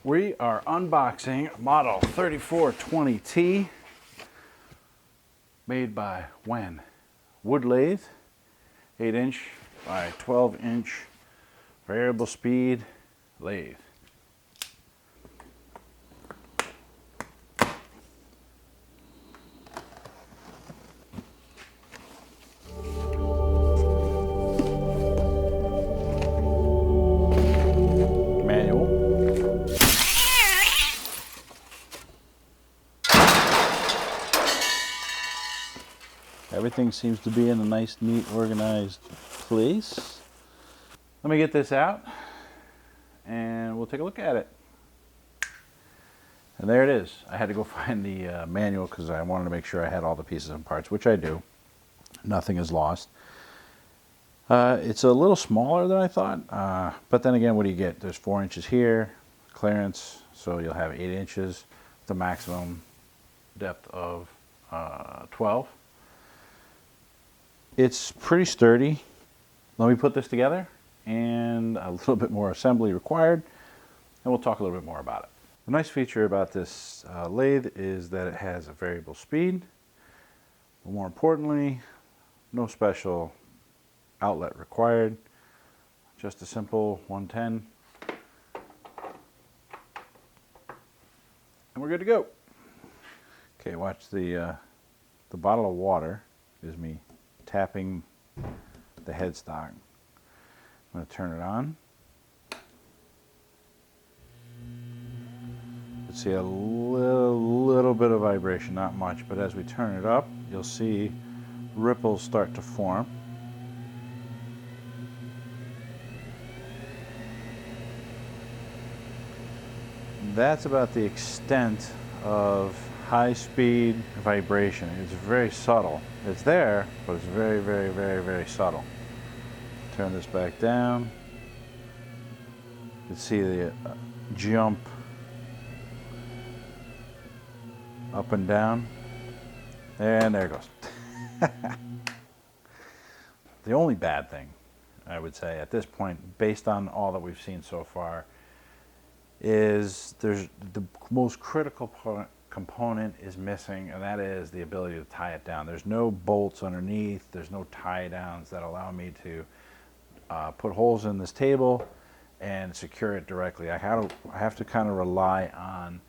We are unboxing model 3420T made by WEN. Wood lathe, 8-inch by 12-inch variable speed lathe. Everything seems to be in a nice, neat, organized place. Let me get this out and we'll take a look at it. And there it is. I had to go find the manual because I wanted to make sure I had all the pieces and parts, which I do. Nothing is lost. It's a little smaller than I thought, but then again, what do you get? There's 4 inches here, clearance, so you'll have 8 inches, the maximum depth of 12. It's pretty sturdy. Let me put this together, and a little bit more assembly required, and we'll talk a little bit more about it. The nice feature about this lathe is that it has a variable speed, but more importantly, no special outlet required, just a simple 110, and we're good to go. Okay, watch the bottle of water is me tapping the headstock. I'm going to turn it on. Let's see a little bit of vibration, not much, but as we turn it up, you'll see ripples start to form. That's about the extent of high-speed vibration. It's very subtle. It's there, but it's very, very, very, very subtle. Turn this back down. You can see the jump up and down. And there it goes. The only bad thing, I would say, at this point, based on all that we've seen so far, is there's the most critical component is missing, and that is the ability to tie it down. There's no bolts underneath, there's no tie downs that allow me to put holes in this table and secure it directly. I have to kind of rely on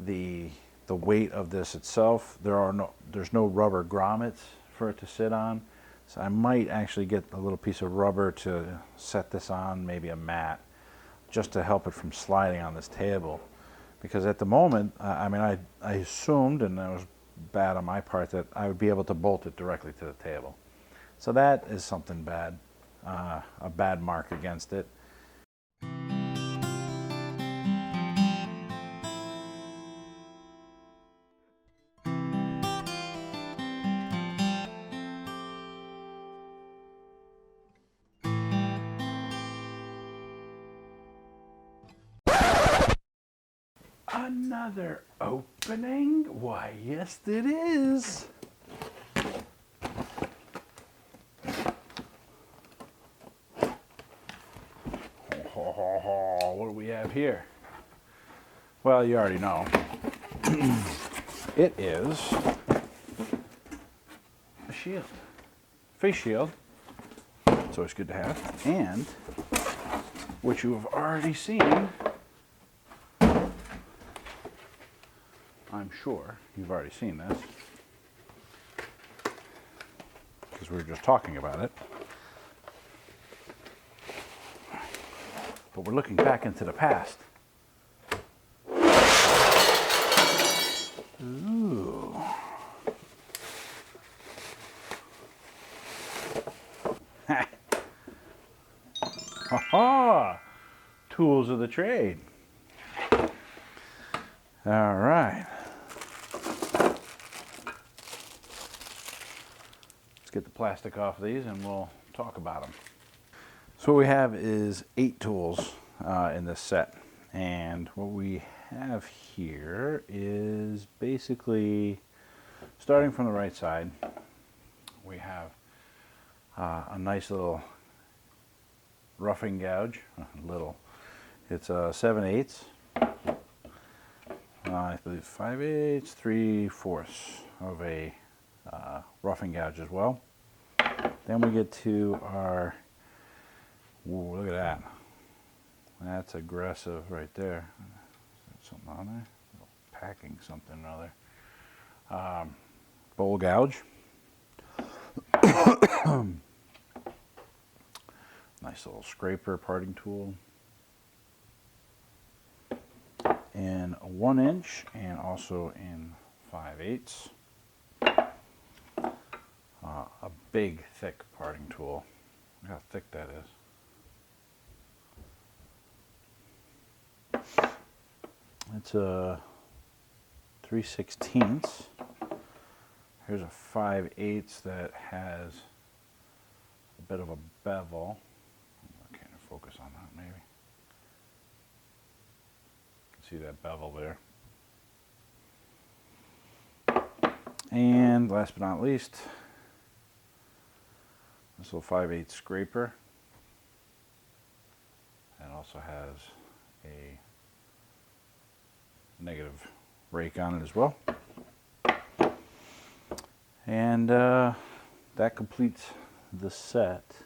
the weight of this itself. There's no rubber grommets for it to sit on, so I might actually get a little piece of rubber to set this on, maybe a mat, just to help it from sliding on this table. Because at the moment, I assumed, and that was bad on my part, that I would be able to bolt it directly to the table. So that is something bad, a bad mark against it. Another opening? Why, yes it is. What do we have here? Well, you already know. It is a shield, face shield. It's always good to have. And, which you have already seen, I'm sure you've already seen this, because we were just talking about it. But we're looking back into the past. Ooh. Ha-ha! Tools of the trade. All right. Let's get the plastic off of these and we'll talk about them. So what we have is 8 tools in this set, and what we have here is basically, starting from the right side, we have a nice little roughing gouge, little. It's a 7/8 I believe 5/8, 3/4 of a rough and gouge as well. Then we get to our, whoa, look at that. That's aggressive right there. Something on there, packing something or other. Bowl gouge. Nice little scraper parting tool. In 1 inch and also in 5/8. A big thick parting tool. Look how thick that is. It's a 3/16. Here's a 5/8 that has a bit of a bevel. I can't focus on that maybe. See that bevel there. And last but not least, this little 5/8 scraper. And also has a negative rake on it as well. And that completes the set.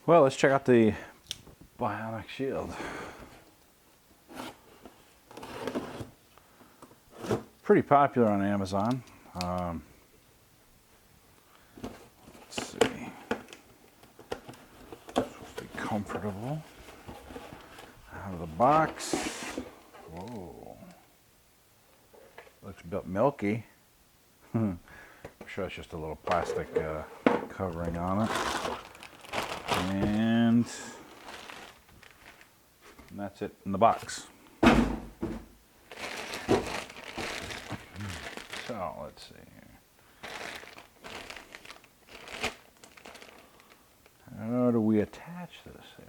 Well, let's check out the Bionic shield. Pretty popular on Amazon. Let's see. It's supposed to be comfortable. Out of the box. Whoa. Looks a bit milky. I'm sure it's just a little plastic covering on it. And that's it in the box. So let's see here. How do we attach this here?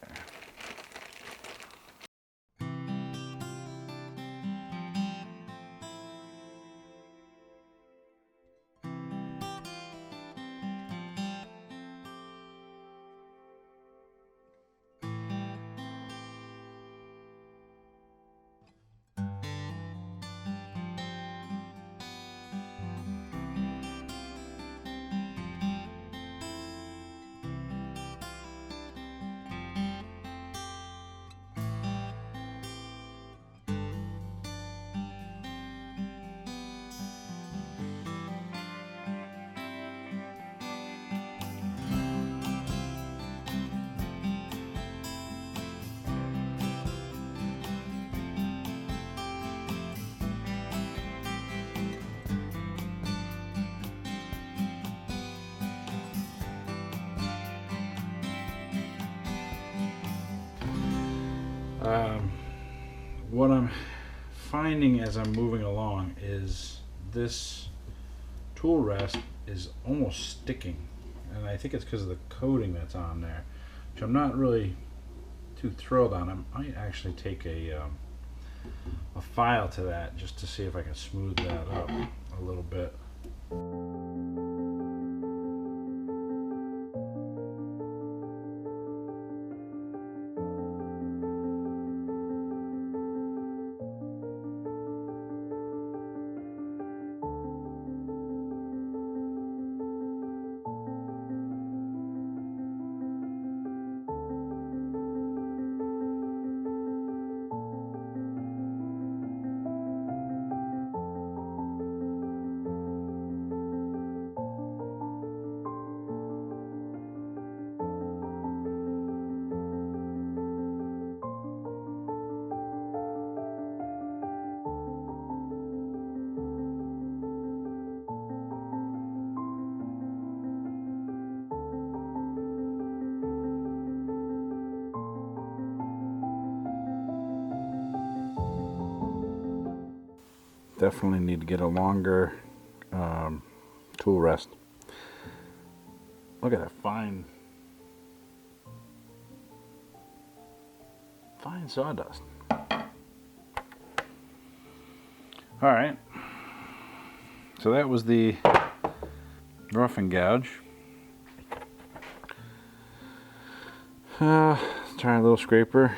What I'm finding as I'm moving along is this tool rest is almost sticking, and I think it's because of the coating that's on there, which I'm not really too thrilled on. I might actually take a file to that just to see if I can smooth that up a little bit. Definitely need to get a longer tool rest. Look at that fine sawdust. All right, so that was the rough and gouge. Let's try a little scraper.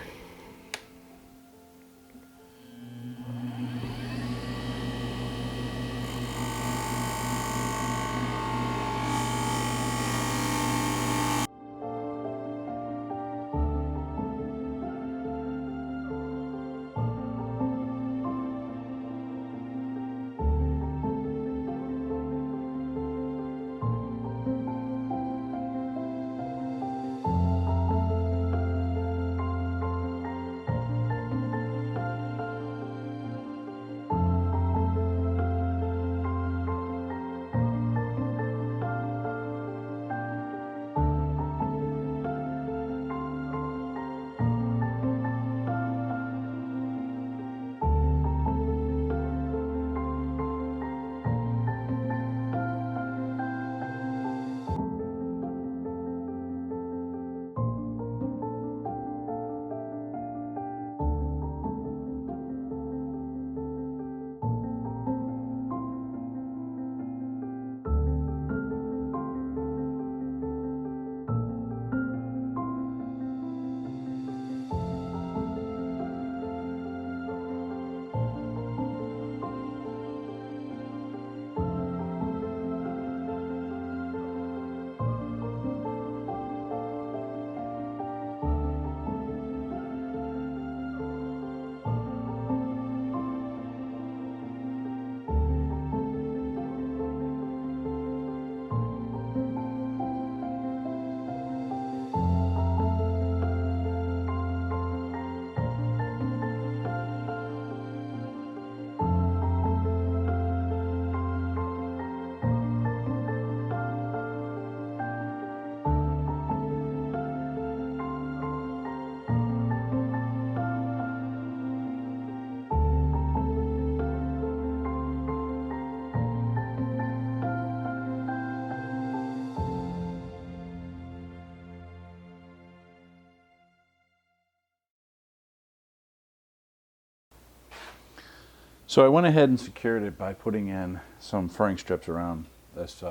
So I went ahead and secured it by putting in some furring strips around this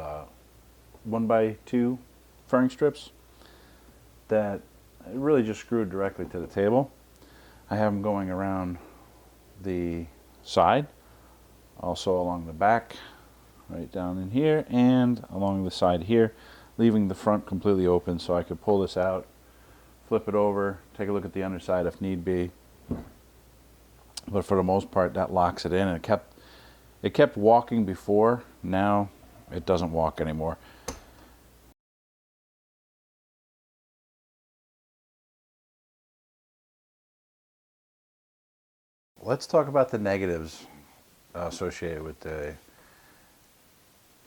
1x2 furring strips that really just screwed directly to the table. I have them going around the side, also along the back, right down in here, and along the side here, leaving the front completely open so I could pull this out, flip it over, take a look at the underside if need be. But for the most part, that locks it in. And it kept walking before. Now it doesn't walk anymore. Let's talk about the negatives associated with this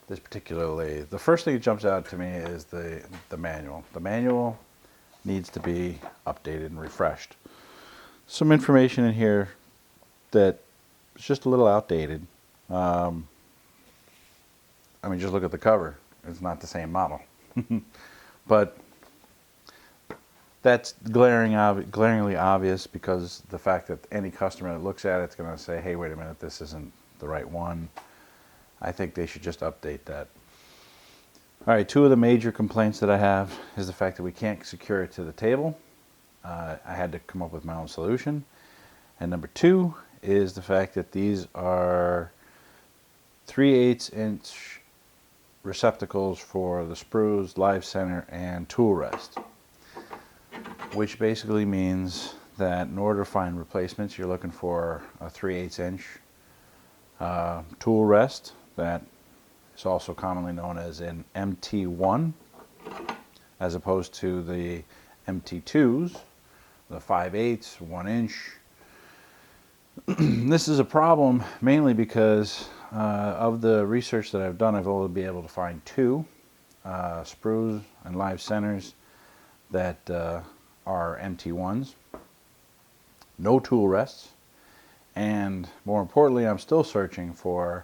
particular lathe. The first thing that jumps out to me is the manual. The manual needs to be updated and refreshed. Some information in here that is just a little outdated. I mean, just look at the cover. It's not the same model. But that's glaringly obvious, because the fact that any customer that looks at it's going to say, hey, wait a minute, this isn't the right one. I think they should just update that. All right, two of the major complaints that I have is the fact that we can't secure it to the table. I had to come up with my own solution. And number two is the fact that these are 3/8 inch receptacles for the sprues, live center, and tool rest. Which basically means that in order to find replacements, you're looking for a 3/8 inch tool rest that is also commonly known as an MT1, as opposed to the MT2s, the 5/8, 1 inch. This is a problem mainly because of the research that I've done. I've only been able to find two sprues and live centers that are MT1s, no tool rests, and more importantly, I'm still searching for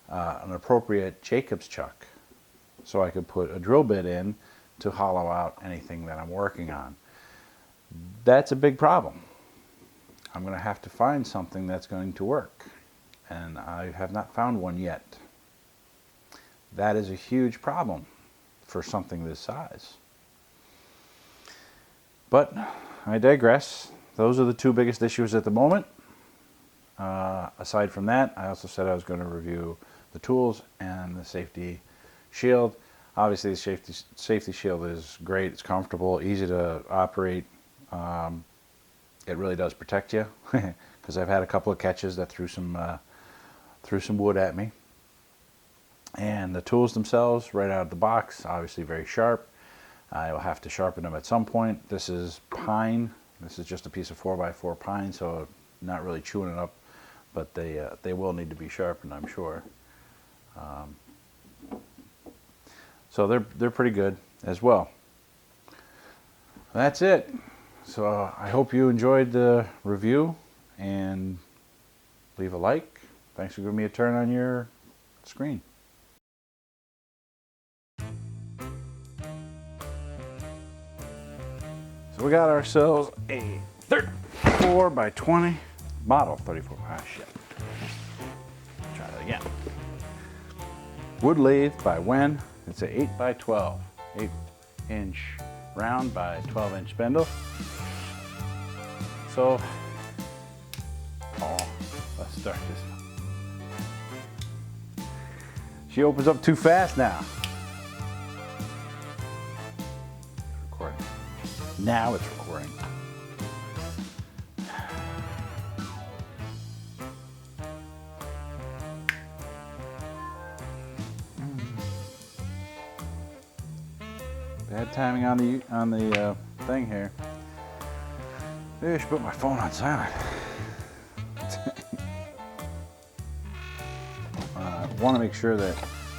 an appropriate Jacobs chuck so I could put a drill bit in to hollow out anything that I'm working on. That's a big problem. I'm going to have to find something that's going to work, and I have not found one yet. That is a huge problem for something this size. But I digress. Those are the two biggest issues at the moment. Aside from that, I also said I was going to review the tools and the safety shield. Obviously, the safety shield is great. It's comfortable, easy to operate. It really does protect you, because I've had a couple of catches that threw some wood at me. And the tools themselves, right out of the box, obviously very sharp. I will have to sharpen them at some point. This is pine. This is just a piece of 4x4 pine, so not really chewing it up, but they will need to be sharpened, I'm sure. So they're pretty good as well. That's it. So I hope you enjoyed the review, and leave a like. Thanks for giving me a turn on your screen. So we got ourselves a 34x20 model 34. Ah, shit. Try that again. Wood lathe by WEN. It's a 8x12, 8-inch round by 12-inch spindle. So, let's start this. She opens up too fast now. It's recording. Now it's recording. Bad timing on the thing here. Maybe I should put my phone on silent. I want to make sure that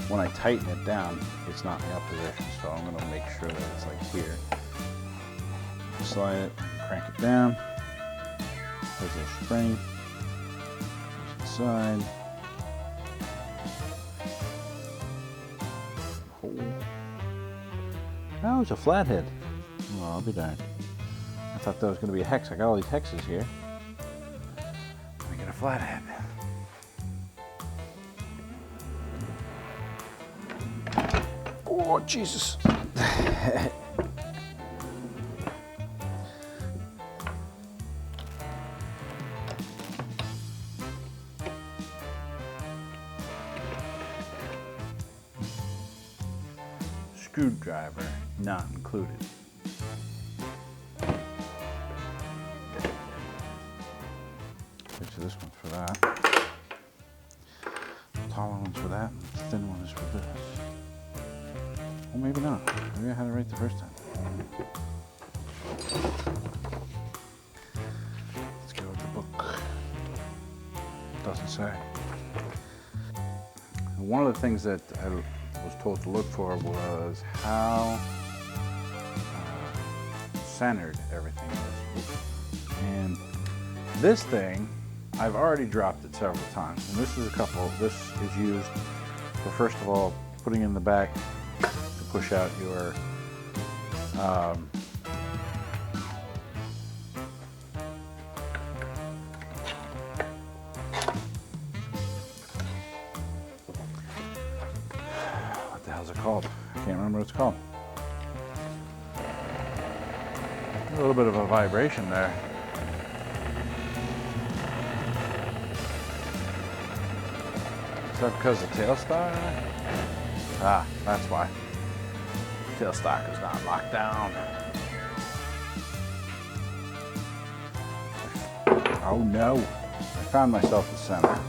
when I tighten it down, it's not in the up position. So I'm going to make sure that it's like here. Slide it, crank it down. There's a spring. There's the side. Oh, it's a flathead. Oh, I'll be darned. I thought that was going to be a hex. I got all these hexes here. Let me get a flathead. Oh, Jesus. Screwdriver not included. So this one's for that. The taller one's for that, and the thin one is for this. Well, maybe not. Maybe I had it right the first time. Let's go with the book. It doesn't say. One of the things that I was told to look for was how centered everything is. And this thing, I've already dropped it several times. And this is used for, first of all, putting in the back to push out your what the hell's it called? I can't remember what it's called. A little bit of a vibration there. Is that because the tailstock? Ah, that's why. Tailstock is not locked down. Oh no. I found myself the center.